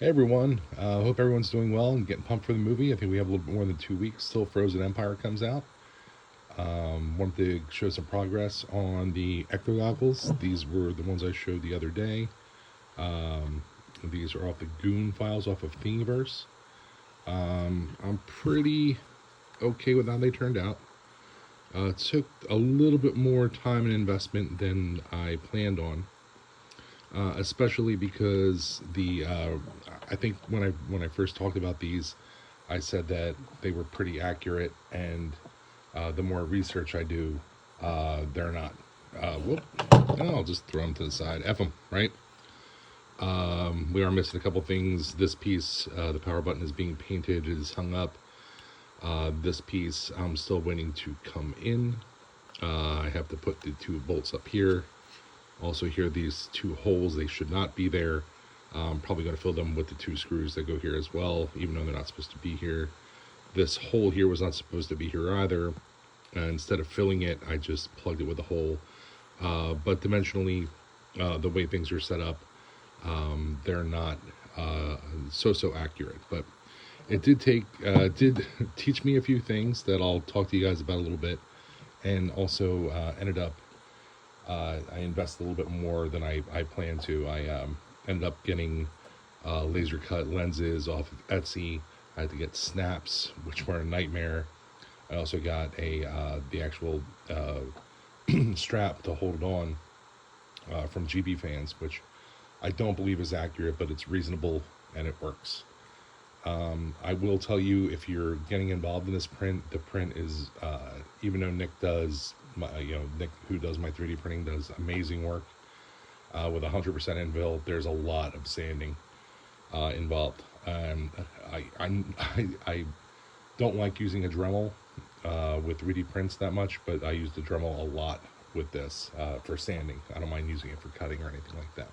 Hey everyone, hope everyone's doing well and getting pumped for the movie. I think we have a little bit more than 2 weeks till Frozen Empire comes out. Wanted to show some progress on the Ecto Goggles. These were the ones I showed the other day. Um, these are off the Goon files off of Thingiverse. I'm pretty okay with how they turned out. It took a little bit more time and investment than I planned on, especially because I think when I first talked about these, I said that they were pretty accurate, and the more research I do, they're not. Whoop! And I'll just throw them to the side. F them, right? We are missing a couple things. This piece, the power button is being painted. It is hung up. This piece, I'm still waiting to come in. I have to put the two bolts up here. Also here, these two holes, they should not be there. I'm probably going to fill them with the two screws that go here as well, even though they're not supposed to be here. This hole here was not supposed to be here either. Instead of filling it, I just plugged it with a hole. But dimensionally, the way things are set up, they're not so accurate. But it did teach me a few things that I'll talk to you guys about a little bit, and also ended up I invested a little bit more than I planned to. I ended up getting laser cut lenses off of Etsy. I had to get snaps, which were a nightmare. I also got the actual strap to hold it on from GB Fans, which I don't believe is accurate, but it's reasonable and it works. I will tell you, if you're getting involved in this print, the print is, even though Nick does, Nick, who does my 3D printing, does amazing work with 100% infill. There's a lot of sanding involved. I don't like using a Dremel with 3D prints that much, but I use the Dremel a lot with this for sanding. I don't mind using it for cutting or anything like that.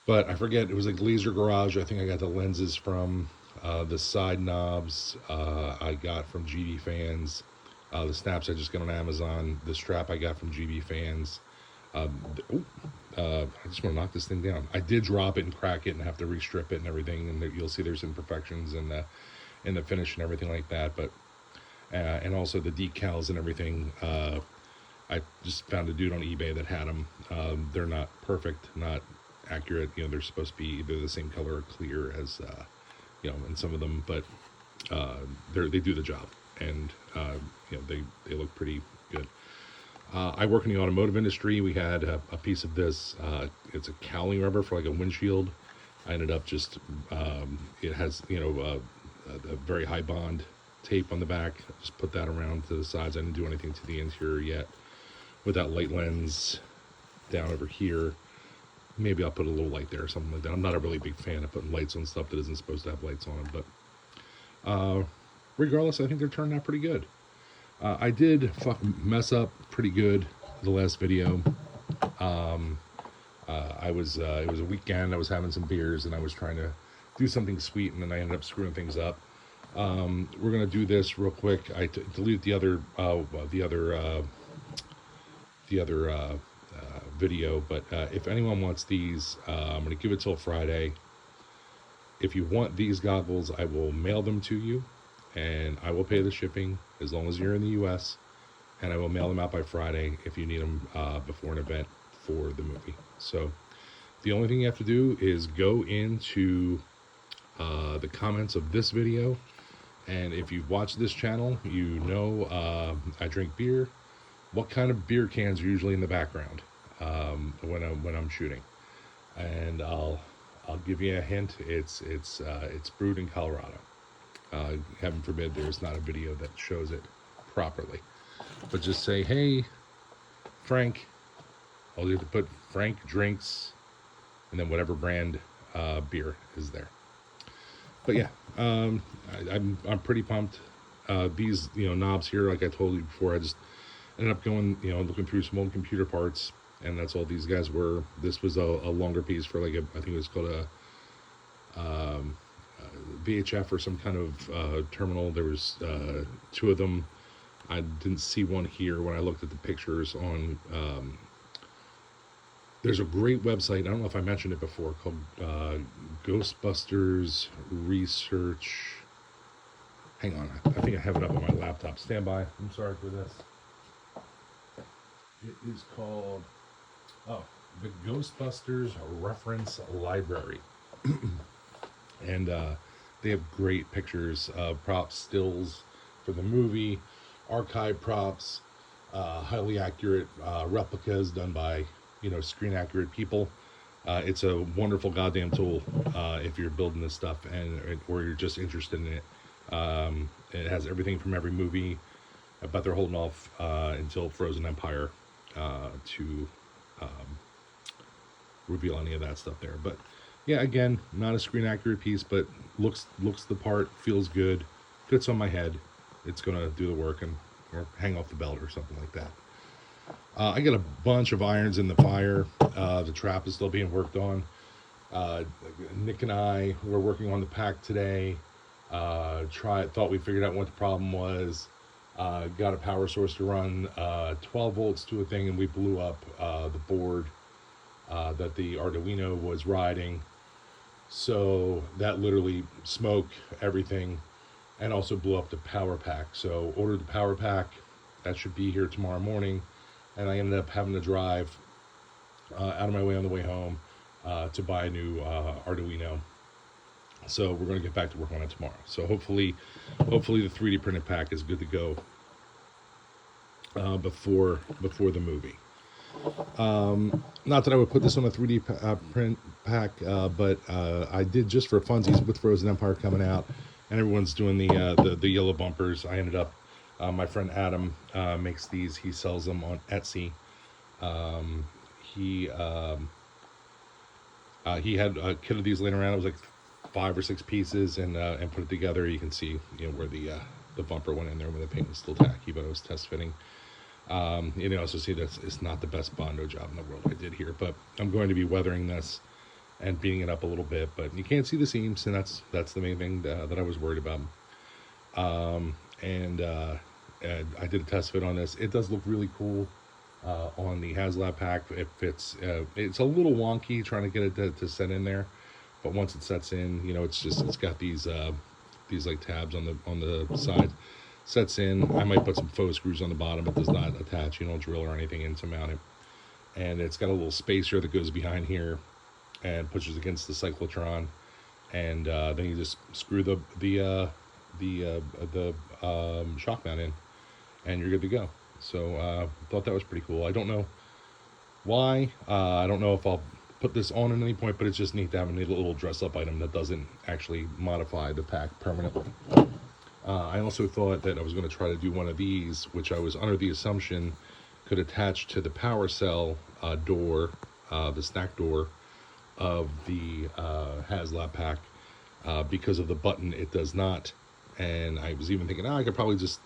But I forget, it was like Laser Garage. I think I got the lenses from the side knobs I got from GB Fans. The snaps I just got on Amazon. The strap I got from GB Fans. I just want to knock this thing down. I did drop it and crack it and have to restrip it and everything. And you'll see there's imperfections in the finish and everything like that. But and also the decals and everything. I just found a dude on eBay that had them. They're not perfect, not accurate. They're supposed to be either the same color or clear as in some of them, but they do the job, and they look pretty good. I work in the automotive industry. We had a piece of this. It's a cowling rubber for like a windshield. I ended up just it has a very high bond tape on the back. Just put that around to the sides. I didn't do anything to the interior yet. With that light lens down over here, maybe I'll put a little light there or something like that. I'm not a really big fan of putting lights on stuff that isn't supposed to have lights on them, but regardless, I think they're turning out pretty good. I did mess up pretty good the last video. It was a weekend. I was having some beers and I was trying to do something sweet, and then I ended up screwing things up. We're gonna do this real quick. I deleted the other video, but if anyone wants these, I'm going to give it till Friday. If you want these goggles, I will mail them to you, and I will pay the shipping as long as you're in the US, and I will mail them out by Friday if you need them before an event for the movie. So the only thing you have to do is go into the comments of this video, and if you've watched this channel, I drink beer. What kind of beer cans are usually in the background when I'm shooting? And I'll give you a hint. It's brewed in Colorado. Heaven forbid there's not a video that shows it properly. But just say, hey, Frank. All you have to put Frank drinks, and then whatever brand beer is there. But yeah, I'm pretty pumped. These knobs here, like I told you before, I just ended up going looking through some old computer parts, and that's all these guys were. This was a longer piece for I think it was called a VHF or some kind of terminal. There was two of them. I didn't see one here when I looked at the pictures on There's a great website. I don't know if I mentioned it before, called Ghostbusters Research. Hang on, I think I have it up on my laptop. Stand by. I'm sorry for this. It is called the Ghostbusters Reference Library, and they have great pictures, props, stills for the movie, archive props, highly accurate replicas done by screen accurate people. It's a wonderful goddamn tool if you're building this stuff or you're just interested in it. It has everything from every movie. I bet they're holding off until Frozen Empire to reveal any of that stuff there. But yeah, again, not a screen accurate piece, but looks the part, feels good, fits on my head. It's gonna do the work or hang off the belt or something like that. I got a bunch of irons in the fire. The trap is still being worked on. Nick and I were working on the pack today. Thought we figured out what the problem was. Got a power source to run 12 volts to a thing, and we blew up the board that the Arduino was riding. So that literally smoked everything and also blew up the power pack. So ordered the power pack. That should be here tomorrow morning. And I ended up having to drive out of my way on the way home to buy a new Arduino. So we're going to get back to work on it tomorrow. So hopefully the 3D printed pack is good to go before the movie. Not that I would put this on a 3D print pack, but I did just for funsies with Frozen Empire coming out, and everyone's doing the yellow bumpers. I ended up, my friend Adam makes these. He sells them on Etsy. He had a kit of these laying around. It was like 5 or 6 pieces, and put it together. You can see where the bumper went in there when the paint was still tacky, but it was test fitting. You can also see that it's not the best Bondo job in the world I did here, but I'm going to be weathering this and beating it up a little bit, but you can't see the seams, and that's the main thing that I was worried about. And I did a test fit on this. It does look really cool on the HasLab pack. It fits. It's a little wonky trying to get it to set in there, but once it sets in, it's got these like tabs on the side. Sets in. I might put some faux screws on the bottom. It does not attach. You don't drill or anything in to mount it. And it's got a little spacer that goes behind here and pushes against the cyclotron. And then you just screw the shock mount in, and you're good to go. So thought that was pretty cool. I don't know why. I don't know if I'll put this on at any point, but it's just neat to have a neat little dress-up item that doesn't actually modify the pack permanently. I also thought that I was going to try to do one of these, which I was under the assumption could attach to the power cell door, the snack door of the HasLab pack. Because of the button, it does not. And I was even thinking, I could probably just,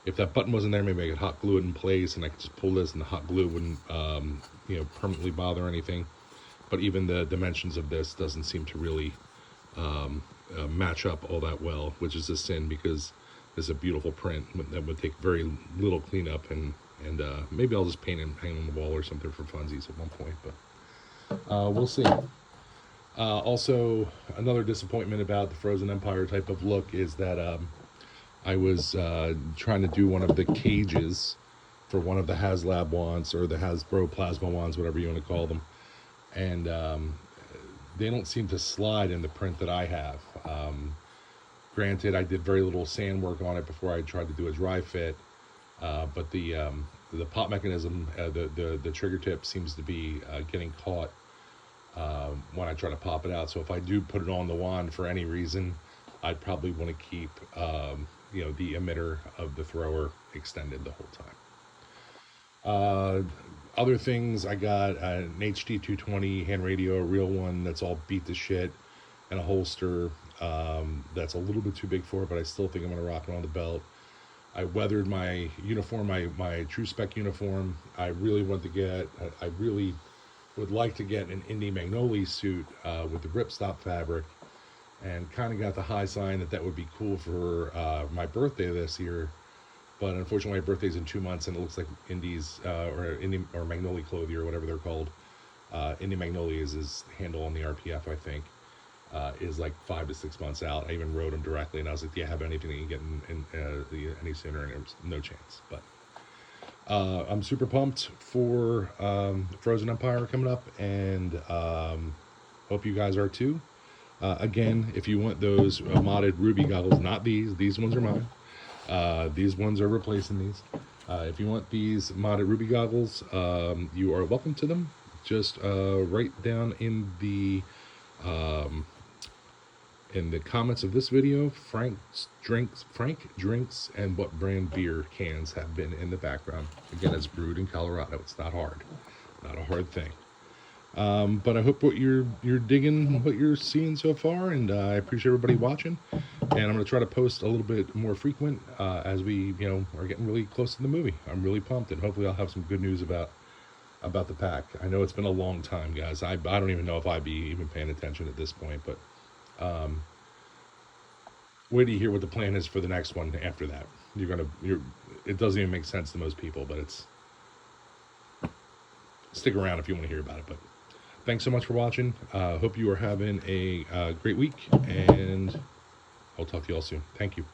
if that button wasn't there, maybe I could hot glue it in place, and I could just pull this, and the hot glue wouldn't, permanently bother anything. But even the dimensions of this doesn't seem to really match up all that well, which is a sin, because this is a beautiful print that would take very little cleanup, and maybe I'll just paint and hang on the wall or something for funsies at one point, but we'll see. Also, another disappointment about the Frozen Empire type of look is that I was trying to do one of the cages for one of the HasLab wands, or the Hasbro Plasma wands, whatever you want to call them, and they don't seem to slide in the print that I have. Granted, I did very little sand work on it before I tried to do a dry fit, but the pop mechanism, the trigger tip seems to be getting caught when I try to pop it out. So if I do put it on the wand for any reason, I'd probably want to keep the emitter of the thrower extended the whole time. Other things, I got an HD 220 hand radio, a real one that's all beat to shit, and a holster that's a little bit too big for it, but I still think I'm going to rock it on the belt. I weathered my uniform, my true spec uniform. I really would like to get an Indy Magnoli suit with the ripstop fabric, and kind of got the high sign that would be cool for my birthday this year. But unfortunately, my birthday's in 2 months, and it looks like Indy's or Magnoli Clothier, or whatever they're called, Indian Magnolias is handle on the RPF, I think, is like 5 to 6 months out. I even wrote him directly, and I was like, "Do you have anything that you can get any sooner?" And it was no chance. But I'm super pumped for Frozen Empire coming up, and hope you guys are too. Again, if you want those modded Ruby goggles, not these ones are mine. These ones are replacing these. If you want these modded Ruby goggles, you are welcome to them. Just write down in the comments of this video, Frank drinks, and what brand beer cans have been in the background. Again, it's brewed in Colorado. It's not hard, not a hard thing. But I hope you're digging what you're seeing so far, and I appreciate everybody watching. And I'm going to try to post a little bit more frequent as we are getting really close to the movie. I'm really pumped, and hopefully I'll have some good news about the pack. I know it's been a long time, guys. I don't even know if I'd be even paying attention at this point, but wait till you hear what the plan is for the next one after that. It doesn't even make sense to most people, but stick around if you want to hear about it. But thanks so much for watching. Hope you are having a great week, and I'll talk to you all soon. Thank you.